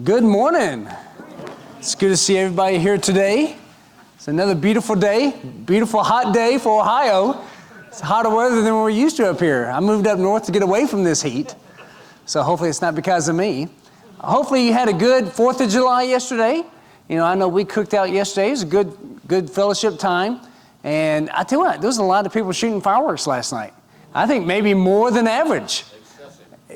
Good morning. It's good to see everybody here today. It's another beautiful day, beautiful hot day for Ohio. It's hotter weather than we're used to up here. I moved up north to get away from this heat, so hopefully it's not because of me. Hopefully you had a good 4th of July yesterday. You know, I know we cooked out yesterday. It was a good fellowship time. And I tell you what, there was a lot of people shooting fireworks last night. I think maybe more than average.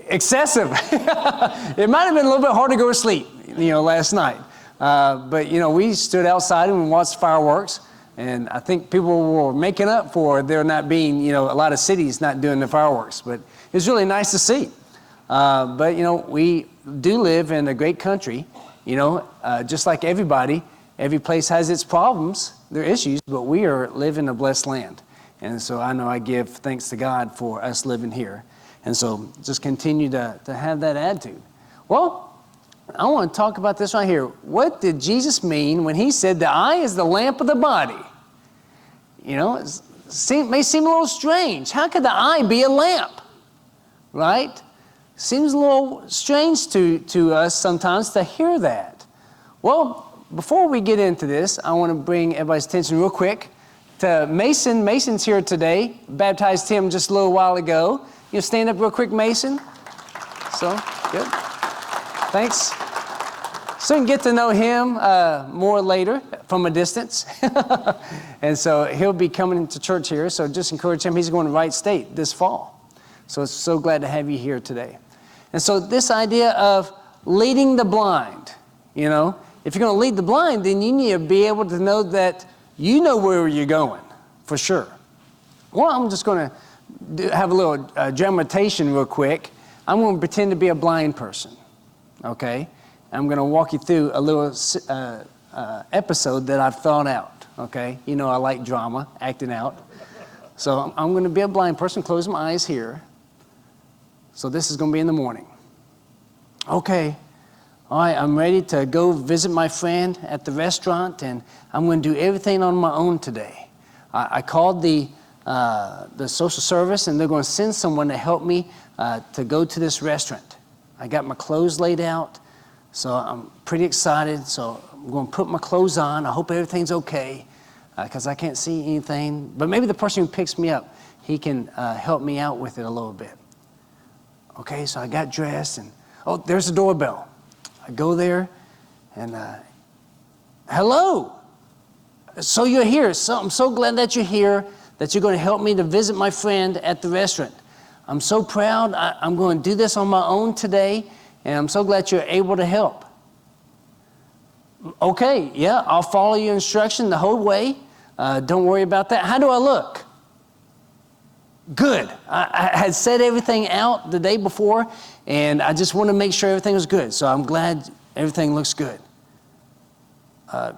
Excessive. It might have been a little bit hard to go to sleep, last night. But, we stood outside and we watched fireworks. And I think people were making up for there not being, a lot of cities not doing the fireworks. But it's really nice to see. But, we do live in a great country. Just like everybody, every place has its problems, their issues, but we live in a blessed land. And so I know I give thanks to God for us living here. And so just continue to have that attitude. Well, I want to talk about this right here. What did Jesus mean when he said the eye is the lamp of the body? It may seem a little strange. How could the eye be a lamp? Right? Seems a little strange to us sometimes to hear that. Well, before we get into this, I want to bring everybody's attention real quick to Mason. Mason's here today. Baptized him just a little while ago. You stand up real quick, Mason. So, good. Thanks. So you can get to know him more later from a distance. And so he'll be coming to church here. So just encourage him. He's going to Wright State this fall. So it's so glad to have you here today. And so this idea of leading the blind, if you're going to lead the blind, then you need to be able to know that you know where you're going, for sure. Well, I'm just going to have a little dramatization real quick. I'm going to pretend to be a blind person, okay? I'm going to walk you through a little episode that I've thought out, okay? I like drama, acting out. So I'm going to be a blind person, close my eyes here. So this is going to be in the morning. Okay, all right, I'm ready to go visit my friend at the restaurant, and I'm going to do everything on my own today. I called the social service, and they're going to send someone to help me to go to this restaurant. I got my clothes laid out, so I'm pretty excited. So I'm going to put my clothes on. I hope everything's okay, because I can't see anything. But maybe the person who picks me up, he can help me out with it a little bit. Okay, so I got dressed, and there's the doorbell. I go there, and hello. So you're here. So I'm so glad that you're here, that you're going to help me to visit my friend at the restaurant. I'm so proud. I'm going to do this on my own today, and I'm so glad you're able to help. Okay, yeah, I'll follow your instruction the whole way. Don't worry about that. How do I look? Good. I had said everything out the day before, and I just want to make sure everything was good. So I'm glad everything looks good.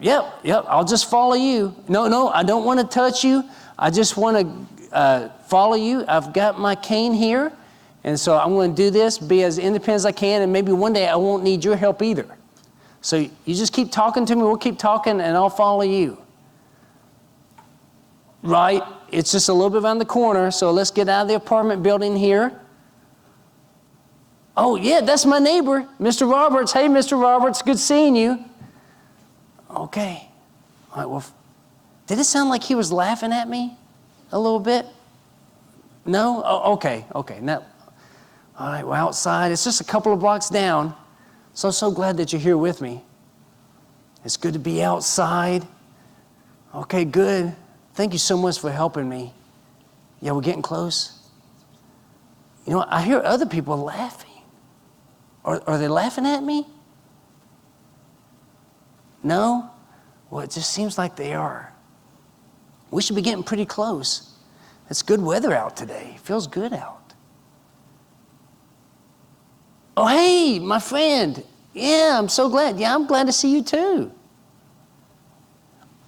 Yep, I'll just follow you. No, I don't want to touch you. I just want to follow you. I've got my cane here, and so I'm going to do this, be as independent as I can, and maybe one day I won't need your help either. So you just keep talking to me, we'll keep talking, and I'll follow you. Right, it's just a little bit around the corner, so let's get out of the apartment building here. Oh, yeah, that's my neighbor, Mr. Roberts. Hey, Mr. Roberts, good seeing you. Okay. All right, well, did it sound like he was laughing at me a little bit? No? Oh, okay. Now, all right, we're outside. It's just a couple of blocks down. So glad that you're here with me. It's good to be outside. Okay, good. Thank you so much for helping me. Yeah, we're getting close. I hear other people laughing. Are they laughing at me? No? Well, it just seems like they are. We should be getting pretty close. It's good weather out today. It feels good out. Oh, hey, my friend. Yeah, I'm so glad. Yeah, I'm glad to see you too.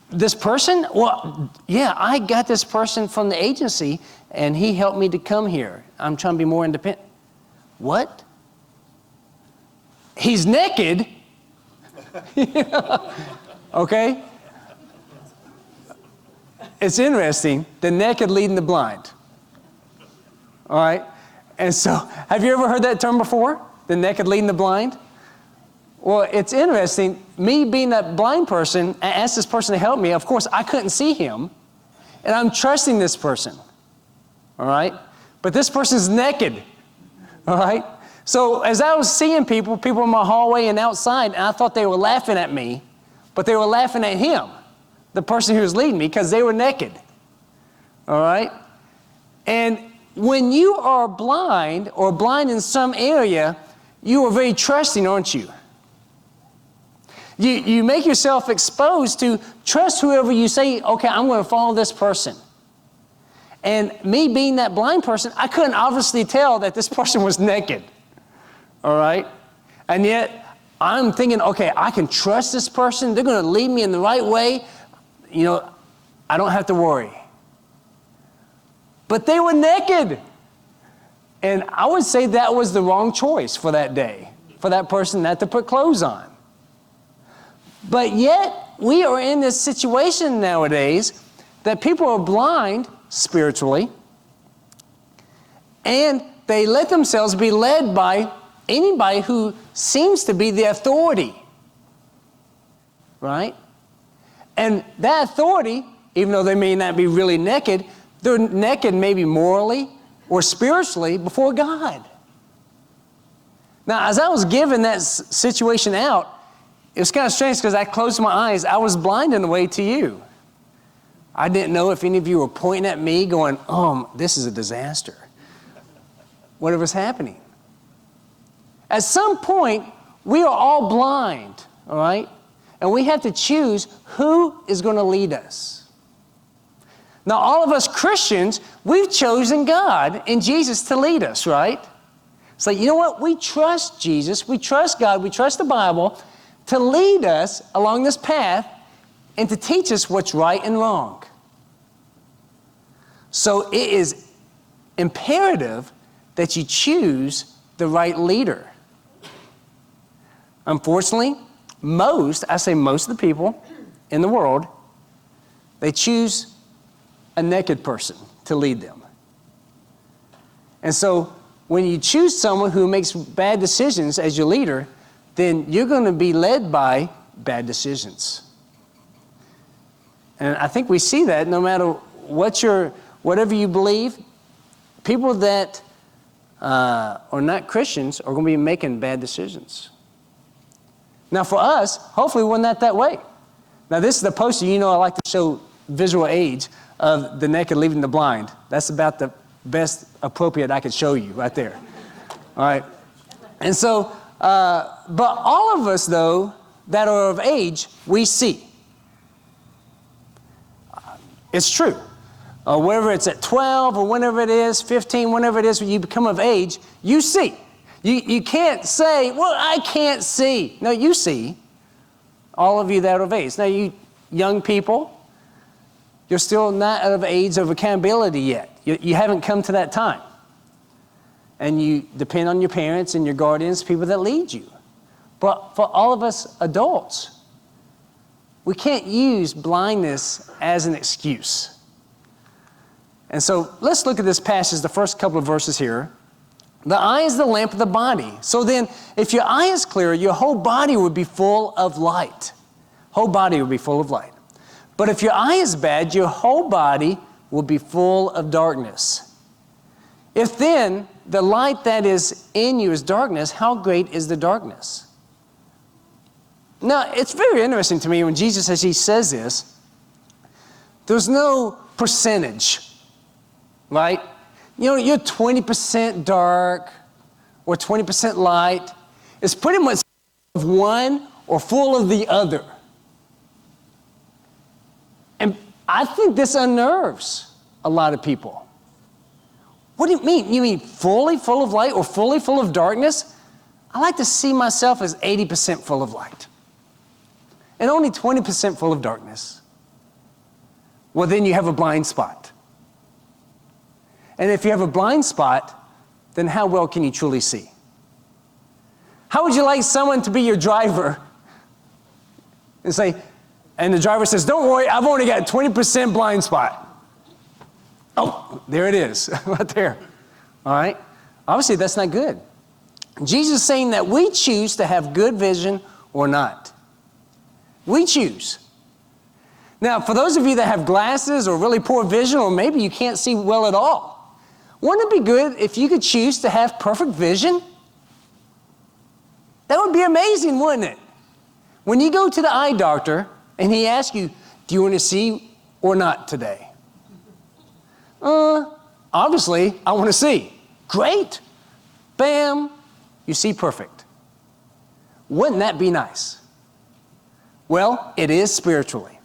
This person? Well, yeah, I got this person from the agency, and he helped me to come here. I'm trying to be more independent. What? He's naked? Okay? It's interesting, the naked leading the blind. All right? And so, have you ever heard that term before? The naked leading the blind? Well, it's interesting. Me being that blind person, I asked this person to help me. Of course, I couldn't see him, and I'm trusting this person, all right? But this person's naked, all right? So as I was seeing people in my hallway and outside, and I thought they were laughing at me, but they were laughing at him, the person who was leading me, because they were naked, all right? And when you are blind or blind in some area, you are very trusting, aren't you? You make yourself exposed to trust whoever you say, okay, I'm going to follow this person. And me being that blind person, I couldn't obviously tell that this person was naked, all right? And yet, I'm thinking, okay, I can trust this person. They're going to lead me in the right way. You know, I don't have to worry. But they were naked. And I would say that was the wrong choice for that day, for that person not to put clothes on. But yet, we are in this situation nowadays that people are blind spiritually, and they let themselves be led by anybody who seems to be the authority, right? And that authority, even though they may not be really naked, they're naked maybe morally or spiritually before God. Now, as I was giving that situation out, it was kind of strange because I closed my eyes. I was blind in the way to you. I didn't know if any of you were pointing at me going, oh, this is a disaster. Whatever's happening. At some point, we are all blind, all right? And we have to choose who is going to lead us. Now, all of us Christians, we've chosen God and Jesus to lead us, right? It's like, you know what? We trust Jesus, we trust God, we trust the Bible to lead us along this path and to teach us what's right and wrong. So it is imperative that you choose the right leader. Unfortunately, most of the people in the world, they choose a naked person to lead them. And so when you choose someone who makes bad decisions as your leader, then you're going to be led by bad decisions. And I think we see that no matter whatever you believe, people that are not Christians are going to be making bad decisions. Now for us, hopefully we're not that way. Now this is the poster, you know I like to show visual aids of the naked leading the blind. That's about the best appropriate I could show you right there. All right. And so, but all of us though, that are of age, we see. It's true. Whether it's at 12 or whenever it is, 15, whenever it is when you become of age, you see. You can't say, well, I can't see. No, you see. All of you that are of age. Now, you young people, you're still not of age of accountability yet. You haven't come to that time. And you depend on your parents and your guardians, people that lead you. But for all of us adults, we can't use blindness as an excuse. And so let's look at this passage, the first couple of verses here. The eye is the lamp of the body. So then, if your eye is clear, your whole body would be full of light. Whole body would be full of light. But if your eye is bad, your whole body will be full of darkness. If then the light that is in you is darkness, how great is the darkness? Now, it's very interesting to me when Jesus, as he says this, there's no percentage, right? You know, you're 20% dark or 20% light. It's pretty much of one or full of the other. And I think this unnerves a lot of people. What do you mean? You mean fully full of light or fully full of darkness? I like to see myself as 80% full of light and only 20% full of darkness. Well, then you have a blind spot. And if you have a blind spot, then how well can you truly see? How would you like someone to be your driver and say, and the driver says, don't worry, I've only got 20% blind spot. Oh, there it is, right there. All right? Obviously, that's not good. Jesus is saying that we choose to have good vision or not. We choose. Now, for those of you that have glasses or really poor vision, or maybe you can't see well at all, wouldn't it be good if you could choose to have perfect vision? That would be amazing, wouldn't it? When you go to the eye doctor and he asks you, do you want to see or not today? Obviously, I want to see. Great. Bam. You see perfect. Wouldn't that be nice? Well, it is spiritually.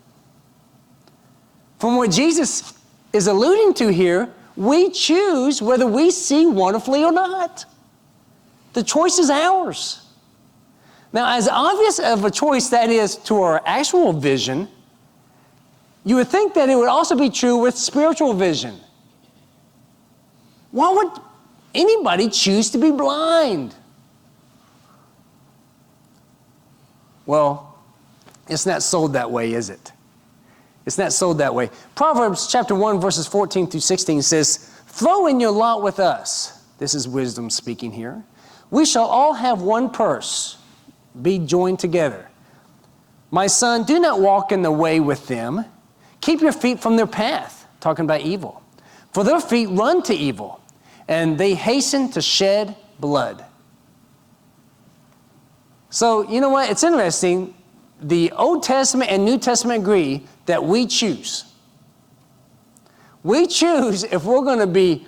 From what Jesus is alluding to here, we choose whether we see wonderfully or not. The choice is ours. Now, as obvious of a choice that is to our actual vision, you would think that it would also be true with spiritual vision. Why would anybody choose to be blind? Well, it's not sold that way, is it? It's not sold that way. Proverbs chapter 1, verses 14 through 16 says, "Throw in your lot with us." This is wisdom speaking here. "We shall all have one purse, be joined together. My son, do not walk in the way with them. Keep your feet from their path," talking about evil. "For their feet run to evil, and they hasten to shed blood." So, you know what? It's interesting. The Old Testament and New Testament agree that we choose. We choose if we're going to be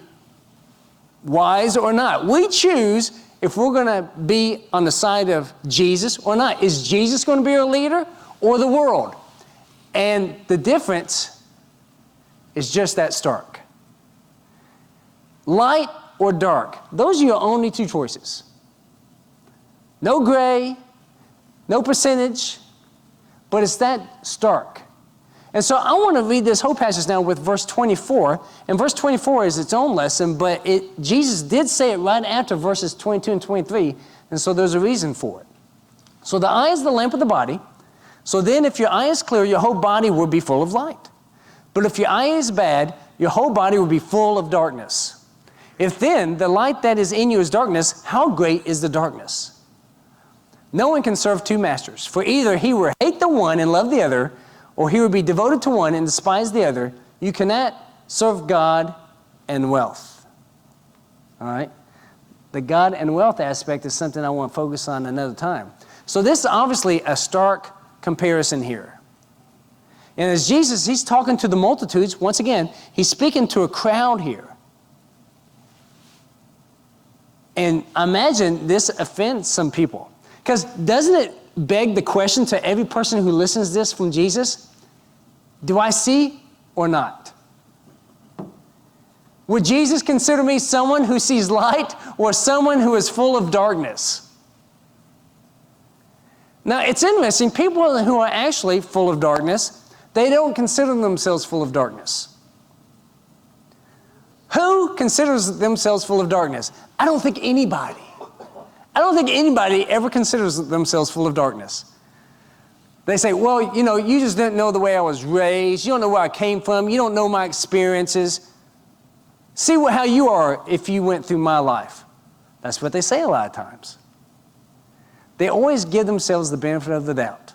wise or not. We choose if we're going to be on the side of Jesus or not. Is Jesus going to be our leader or the world? And the difference is just that stark. Light or dark, those are your only two choices. No gray, no percentage, but it's that stark. And so I want to read this whole passage now with verse 24. And verse 24 is its own lesson, but Jesus did say it right after verses 22 and 23, and so there's a reason for it. So the eye is the lamp of the body. So then if your eye is clear, your whole body will be full of light. But if your eye is bad, your whole body will be full of darkness. If then the light that is in you is darkness, how great is the darkness? No one can serve two masters, for either he will hate the one and love the other, or he will be devoted to one and despise the other. You cannot serve God and wealth. All right? The God and wealth aspect is something I want to focus on another time. So this is obviously a stark comparison here. And as Jesus, he's talking to the multitudes, once again, he's speaking to a crowd here. And I imagine this offends some people. Because doesn't it beg the question to every person who listens to this from Jesus? Do I see or not? Would Jesus consider me someone who sees light or someone who is full of darkness? Now, it's interesting. People who are actually full of darkness, they don't consider themselves full of darkness. Who considers themselves full of darkness? I don't think anybody. I don't think anybody ever considers themselves full of darkness. They say, well, you know, you just didn't know the way I was raised. You don't know where I came from. You don't know my experiences. See how you are if you went through my life. That's what they say a lot of times. They always give themselves the benefit of the doubt.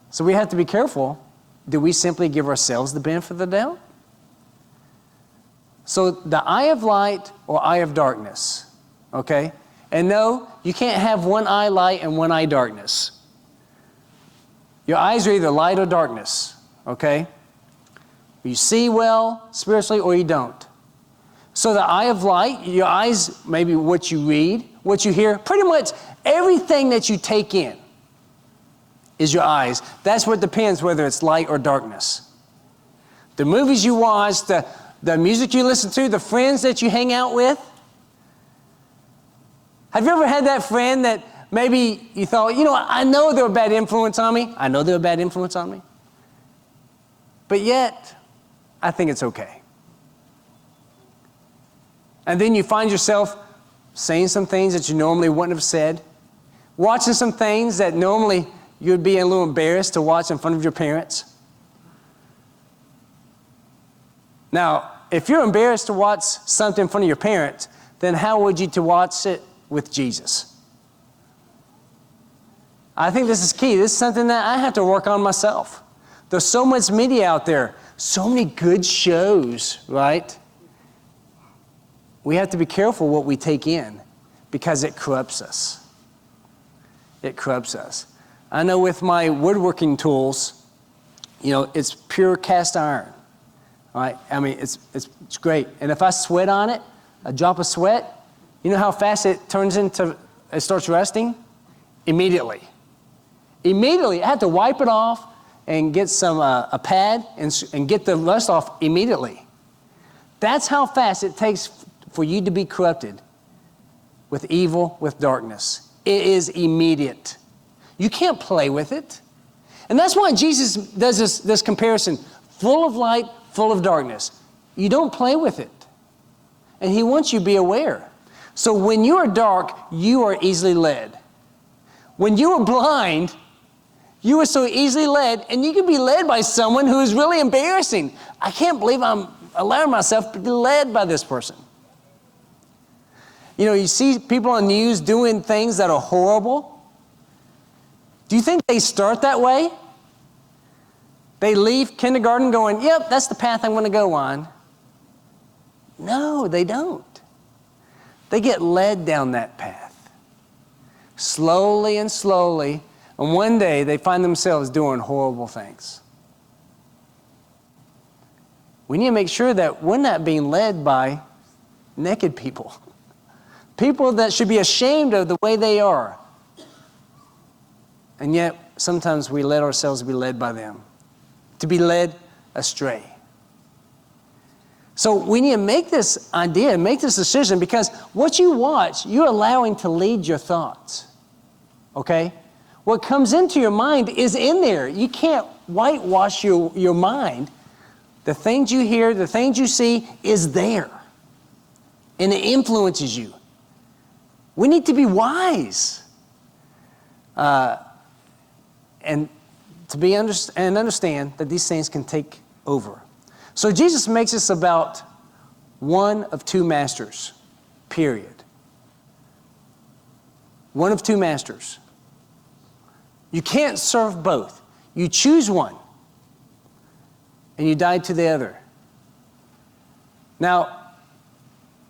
So we have to be careful. Do we simply give ourselves the benefit of the doubt? So the eye of light or eye of darkness, okay? And no, you can't have one eye light and one eye darkness. Your eyes are either light or darkness, okay? You see well spiritually or you don't. So the eye of light, your eyes, maybe what you read, what you hear, pretty much everything that you take in is your eyes. That's what depends whether it's light or darkness. The movies you watch, the music you listen to, the friends that you hang out with. Have you ever had that friend that maybe you thought, you know, I know they're a bad influence on me. I know they're a bad influence on me. But yet, I think it's okay. And then you find yourself saying some things that you normally wouldn't have said, watching some things that normally you'd be a little embarrassed to watch in front of your parents. Now, if you're embarrassed to watch something in front of your parents, then how would you to watch it with Jesus? I think this is key. This is something that I have to work on myself. There's so much media out there, so many good shows, right? We have to be careful what we take in because it corrupts us. It corrupts us. I know with my woodworking tools, it's pure cast iron, right? I mean, it's great. And if I sweat on it, a drop of sweat, you know how fast it starts rusting? Immediately. Immediately, I had to wipe it off and get a pad and get the rust off immediately. That's how fast it takes for you to be corrupted with evil, with darkness. It is immediate. You can't play with it. And that's why Jesus does this comparison, full of light, full of darkness. You don't play with it. And he wants you to be aware. So when you are dark, you are easily led. When you are blind, you are so easily led, and you can be led by someone who is really embarrassing. I can't believe I'm allowing myself to be led by this person. You see people on the news doing things that are horrible. Do you think they start that way? They leave kindergarten going, yep, that's the path I'm going to go on. No, they don't. They get led down that path. Slowly and slowly, and one day they find themselves doing horrible things. We need to make sure that we're not being led by naked people. People that should be ashamed of the way they are. And yet, sometimes we let ourselves be led by them, to be led astray. So we need to make this decision, because what you watch, you're allowing to lead your thoughts, okay? What comes into your mind is in there. You can't whitewash your mind. The things you hear, the things you see is there, and it influences you. We need to be wise. And understand that these things can take over. So Jesus makes us about one of two masters, period. One of two masters. You can't serve both. You choose one, and you die to the other. Now,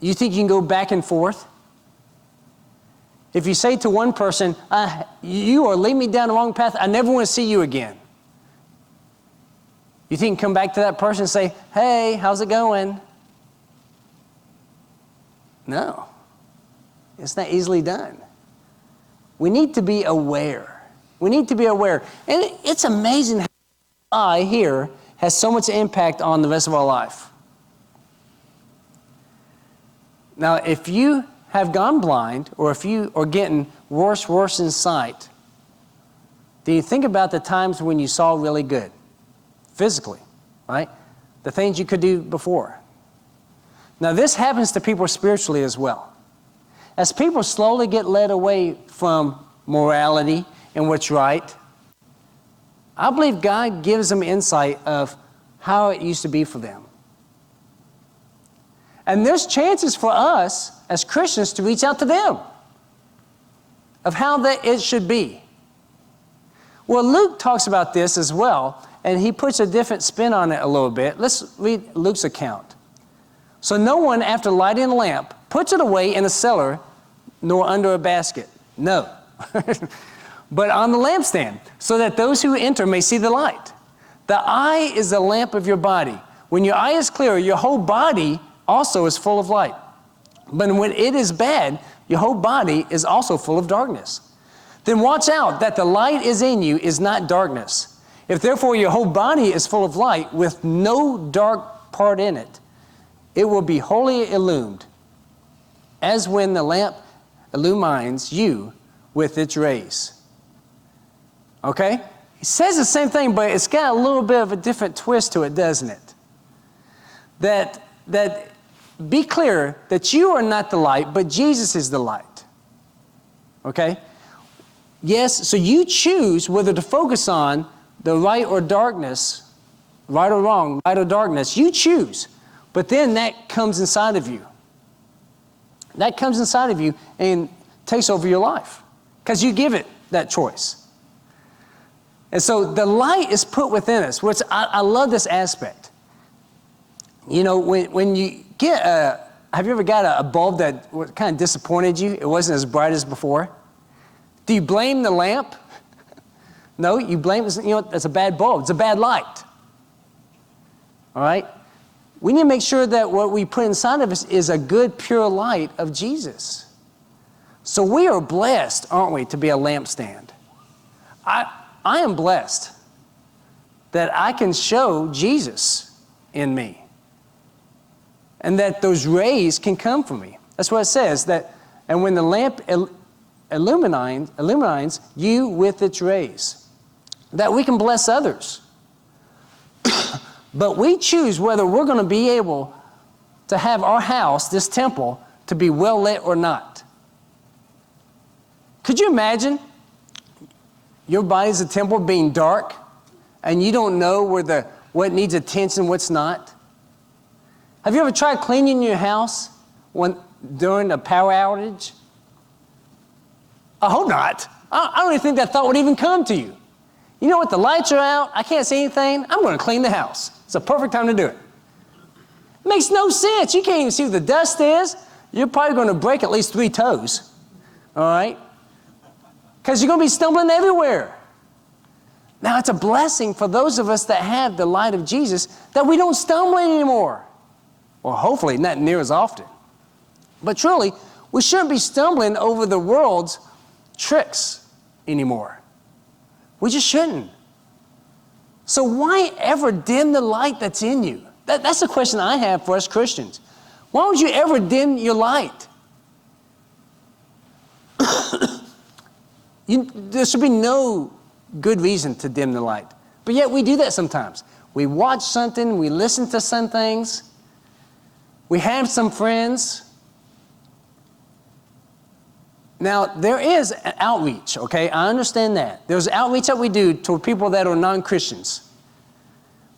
you think you can go back and forth? If you say to one person, you are leading me down the wrong path, I never want to see you again. You think you can come back to that person and say, hey, how's it going? No. It's not easily done. We need to be aware. We need to be aware. And it's amazing how I here has so much impact on the rest of our life. Now, if you have gone blind, or if you are getting worse in sight, do you think about the times when you saw really good, physically, right? The things you could do before. Now, this happens to people spiritually as well. As people slowly get led away from morality and what's right, I believe God gives them insight of how it used to be for them. And there's chances for us as Christians to reach out to them of how it should be. Well, Luke talks about this as well, and he puts a different spin on it a little bit. Let's read Luke's account. So no one, after lighting a lamp, puts it away in a cellar, nor under a basket. No. But on the lampstand, so that those who enter may see the light. The eye is the lamp of your body. When your eye is clear, your whole body also is full of light. But when it is bad, your whole body is also full of darkness. Then watch out that the light is in you is not darkness. If therefore your whole body is full of light with no dark part in it, it will be wholly illumined, as when the lamp illumines you with its rays. Okay? He says the same thing, but it's got a little bit of a different twist to it, doesn't it? That be clear that you are not the light, but Jesus is the light. Okay? Yes, so you choose whether to focus on the right or darkness, right or wrong, light or darkness. You choose. But then that comes inside of you. that comes inside of you and takes over your life because you give it that choice. And so the light is put within us, which I love this aspect. You know, when you get have you ever got a bulb that kind of disappointed you? It wasn't as bright as before. Do you blame the lamp? No, you blame, you know, it's a bad bulb. It's a bad light. All right? We need to make sure that what we put inside of us is a good, pure light of Jesus. So we are blessed, aren't we, to be a lampstand. I am blessed that I can show Jesus in me and that those rays can come from me. That's what it says, that, and when the lamp illumines you with its rays, that we can bless others. But we choose whether we're going to be able to have our house, this temple, to be well lit or not. Could you imagine your body's a temple being dark and you don't know what needs attention, what's not? Have you ever tried cleaning your house during a power outage? I hope not. I don't even think that thought would even come to you. You know what? The lights are out. I can't see anything. I'm going to clean the house. It's a perfect time to do it. It makes no sense. You can't even see where the dust is. You're probably going to break at least 3 toes. All right? Because you're going to be stumbling everywhere. Now, it's a blessing for those of us that have the light of Jesus that we don't stumble anymore. Or hopefully not near as often. But truly, we shouldn't be stumbling over the world's tricks anymore. We just shouldn't. So why ever dim the light that's in you? That's the question I have for us Christians. Why would you ever dim your light? There should be no good reason to dim the light. But yet we do that sometimes. We watch something, we listen to some things, we have some friends. Now, there is an outreach, okay? I understand that. There's outreach that we do to people that are non-Christians.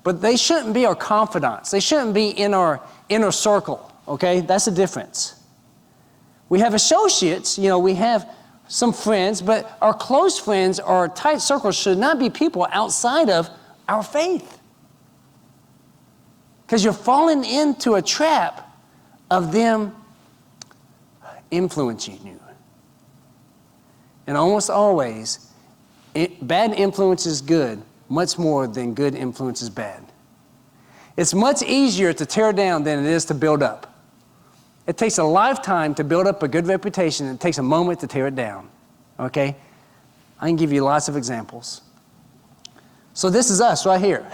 But they shouldn't be our confidants. They shouldn't be in our inner circle, okay? That's the difference. We have associates, you know, we have some friends, but our close friends, our tight circles should not be people outside of our faith. Because you're falling into a trap of them influencing you. And almost always, bad influence is good, much more than good influence is bad. It's much easier to tear down than it is to build up. It takes a lifetime to build up a good reputation. It takes a moment to tear it down, okay? I can give you lots of examples. So this is us right here.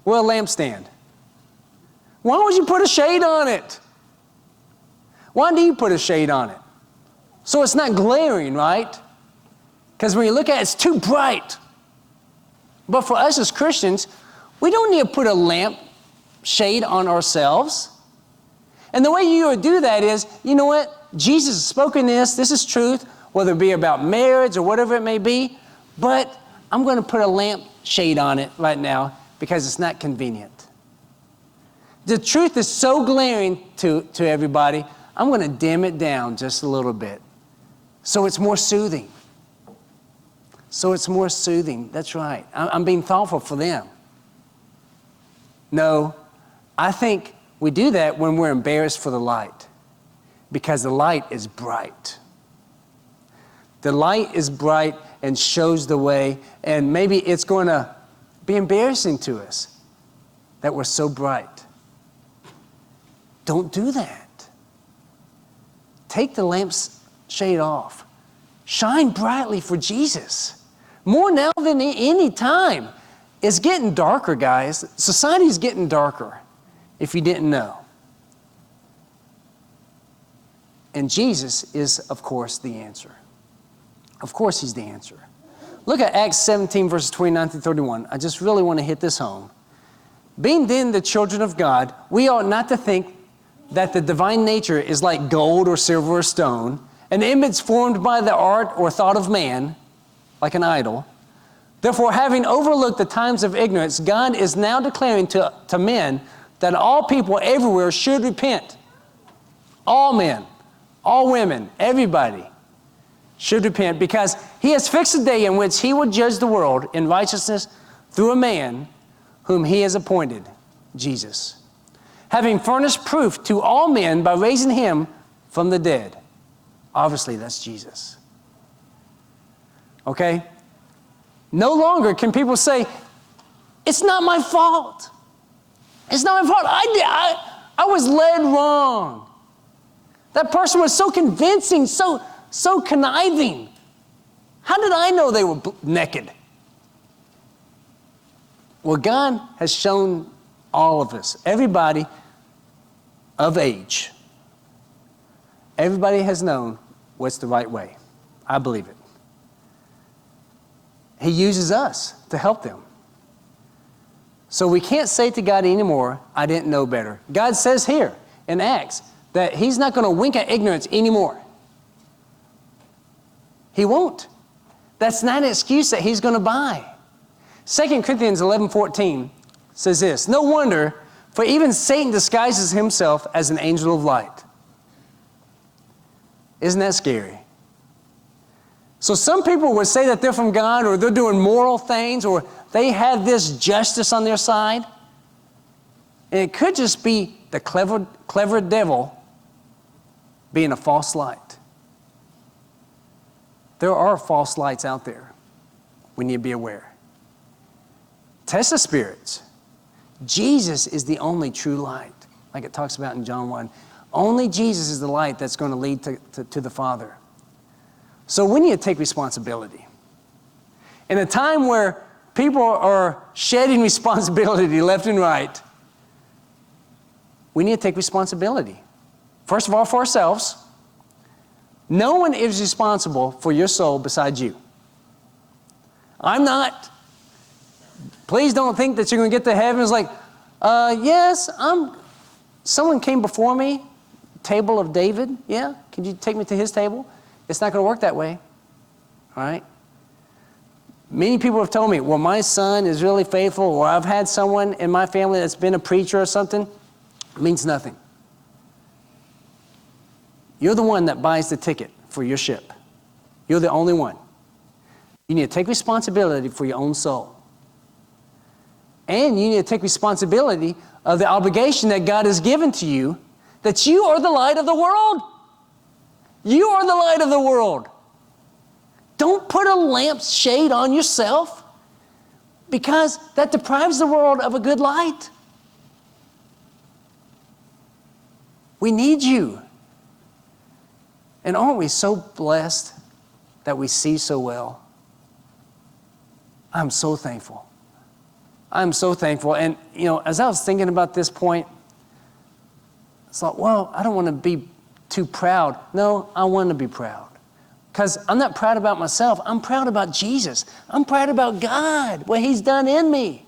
We're a lampstand. Why would you put a shade on it? Why do you put a shade on it? So it's not glaring, right? Because when you look at it, it's too bright. But for us as Christians, we don't need to put a lamp shade on ourselves. And the way you would do that is, you know what? Jesus has spoken this is truth, whether it be about marriage or whatever it may be, but I'm going to put a lamp shade on it right now because it's not convenient. The truth is so glaring to everybody, I'm going to dim it down just a little bit. So it's more soothing. That's right. I'm being thoughtful for them. No, I think we do that when we're embarrassed for the light because the light is bright. The light is bright and shows the way, and maybe it's going to be embarrassing to us that we're so bright. Don't do that. Take the lamp's shade off. Shine brightly for Jesus. More now than any time. It's getting darker, guys. Society's getting darker, if you didn't know. And Jesus is, of course, the answer. Of course, he's the answer. Look at Acts 17, verses 29 through 31. I just really want to hit this home. Being then the children of God, we ought not to think that the divine nature is like gold or silver or stone, an image formed by the art or thought of man, like an idol. Therefore, having overlooked the times of ignorance, God is now declaring to men that all people everywhere should repent. All men, all women, everybody should repent, because he has fixed a day in which he will judge the world in righteousness through a man whom he has appointed, Jesus, having furnished proof to all men by raising him from the dead. Obviously, that's Jesus. Okay? No longer can people say, it's not my fault. It's not my fault. I was led wrong. That person was so convincing, so conniving. How did I know they were naked? Well, God has shown all of us, everybody of age, everybody has known what's the right way. I believe it. He uses us to help them. So we can't say to God anymore, I didn't know better. God says here in Acts that he's not going to wink at ignorance anymore. He won't. That's not an excuse that he's going to buy. 2 Corinthians 11:14 says this, no wonder, for even Satan disguises himself as an angel of light. Isn't that scary? So some people would say that they're from God, or they're doing moral things, or they have this justice on their side. And it could just be the clever devil being a false light. There are false lights out there. We need to be aware. Test the spirits. Jesus is the only true light, like it talks about in John 1. Only Jesus is the light that's going to lead to the Father. So we need to take responsibility. In a time where people are shedding responsibility left and right, we need to take responsibility. First of all, for ourselves. No one is responsible for your soul besides you. I'm not. Please don't think that you're going to get to heaven. It's like, yes, someone came before me, table of David. Yeah, can you take me to his table? It's not going to work that way. All right? Many people have told me, well, my son is really faithful, or I've had someone in my family that's been a preacher or something. It means nothing. You're the one that buys the ticket for your ship. You're the only one. You need to take responsibility for your own soul. And you need to take responsibility of the obligation that God has given to you, that you are the light of the world. You are the light of the world. Don't put a lampshade on yourself, because that deprives the world of a good light. We need you. And aren't we so blessed that we see so well? I'm so thankful. I'm so thankful. And, as I was thinking about this point, it's like, well, I don't want to be too proud. No, I want to be proud. Because I'm not proud about myself. I'm proud about Jesus. I'm proud about God, what he's done in me.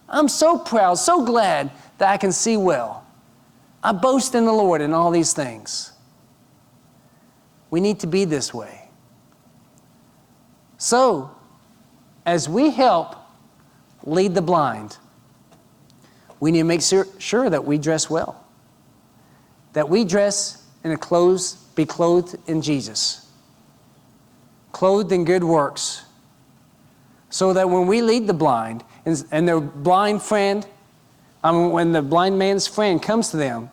I'm so proud, so glad that I can see well. I boast in the Lord in all these things. We need to be this way. So, as we help lead the blind, we need to make sure that we dress well. That we dress in be clothed in Jesus. Clothed in good works. So that when we lead the blind, and their blind friend, when the blind man's friend comes to them,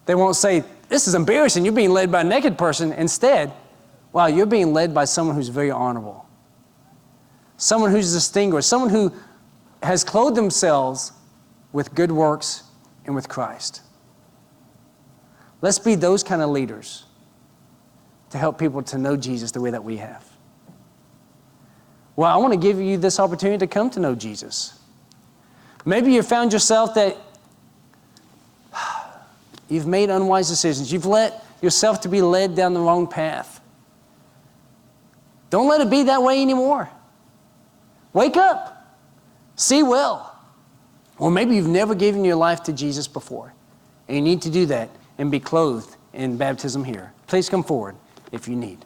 they won't say, this is embarrassing, you're being led by a naked person. Instead, wow, you're being led by someone who's very honorable. Someone who's distinguished, someone who has clothed themselves with good works and with Christ. Let's be those kind of leaders to help people to know Jesus the way that we have. Well, I want to give you this opportunity to come to know Jesus. Maybe you found yourself that you've made unwise decisions. You've let yourself to be led down the wrong path. Don't let it be that way anymore. Wake up. See well. Or maybe you've never given your life to Jesus before, and you need to do that and be clothed in baptism here. Please come forward if you need.